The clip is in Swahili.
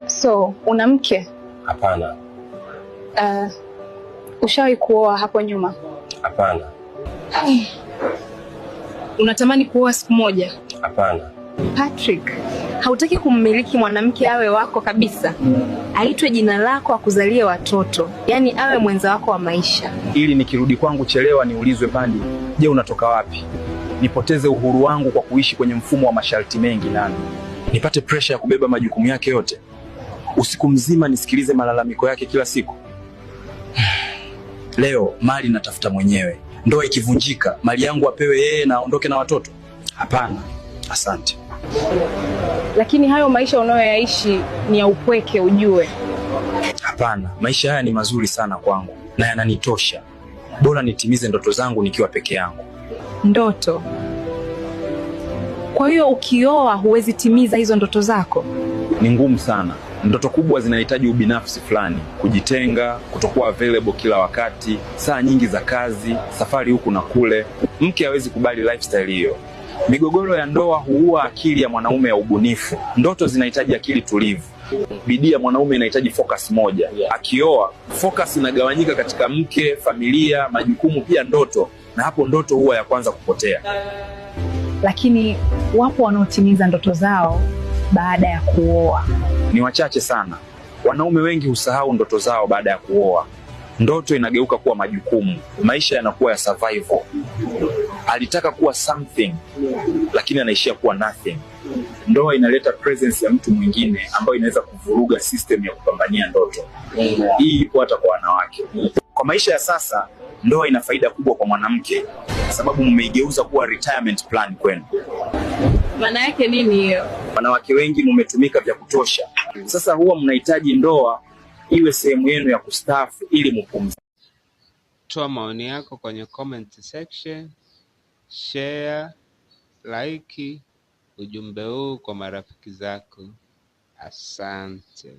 So, una mke? Hapana. Ushawahi kuoa hapo nyuma? Hapana. Unatamani kuoa siku moja? Hapana. Patrick, hautaki kummiliki mwanamke awe wako kabisa? Aitwe jina lako, akuzalie watoto, yaani awe mwenza wako wa maisha. Ili nikirudi kwangu chelewa niulizwe Pandi, je, unatoka wapi? Nipoteze uhuru wangu kwa kuishi kwenye mfumo wa masharti mengi nani? Nipate pressure ya kubeba majukumu yake yote? Usiku mzima nisikilize malalamiko yake kila siku? Leo mali natafuta mwenyewe. Ndoa ikivunjika, mali yangu apewe yeye na aondoke na watoto? Hapana. Asante. Lakini hayo maisha unayoyaishi ni ya upweke, ujue. Hapana, maisha haya ni mazuri sana kwangu na yananitosha. Bora nitimize ndoto zangu nikiwa peke yangu. Ndoto? Kwa hiyo ukioa huwezi timiza hizo ndoto zako? Ni ngumu sana. Ndoto kubwa zinahitaji ubinafsi fulani, kujitenga, kutokuwa available kila wakati, saa nyingi za kazi, safari huku na kule. Mke hawezi kubali lifestyle hiyo. Migogoro ya ndoa huua akili ya mwanaume ya ubunifu. Ndoto zinahitaji akili tulivu. Bidii ya mwanaume inahitaji focus moja. Akioa, focus inagawanyika katika mke, familia, majukumu, pia ndoto, na hapo ndoto huwa ya kwanza kupotea. Lakini wapo wanaotimiza ndoto zao baada ya kuoa. Ni wachache sana. Wanaume wengi husahau ndoto zao baada ya kuoa. Ndoto inageuka kuwa majukumu, maisha yanakuwa ya survival. Alitaka kuwa something, lakini anaishia kuwa nothing. Ndoa inaleta presence ya mtu mwingine ambayo inaweza kuvuruga system ya kupambania ndoto. Hii ipo hata kwa wanawake. Kwa maisha ya sasa, ndoa ina faida kubwa kwa mwanamke, sababu mmeigeuza kuwa retirement plan kwenu. Maana yake nini hiyo? Wanawake wengi mmetumika vya kutosha. Sasa huwa mnahitaji ndoa iwe sehemu yenu ya kustaafu ili mpumzike. Toa maoni yako kwenye comment section, share, like ujumbe huu kwa marafiki zako. Asante.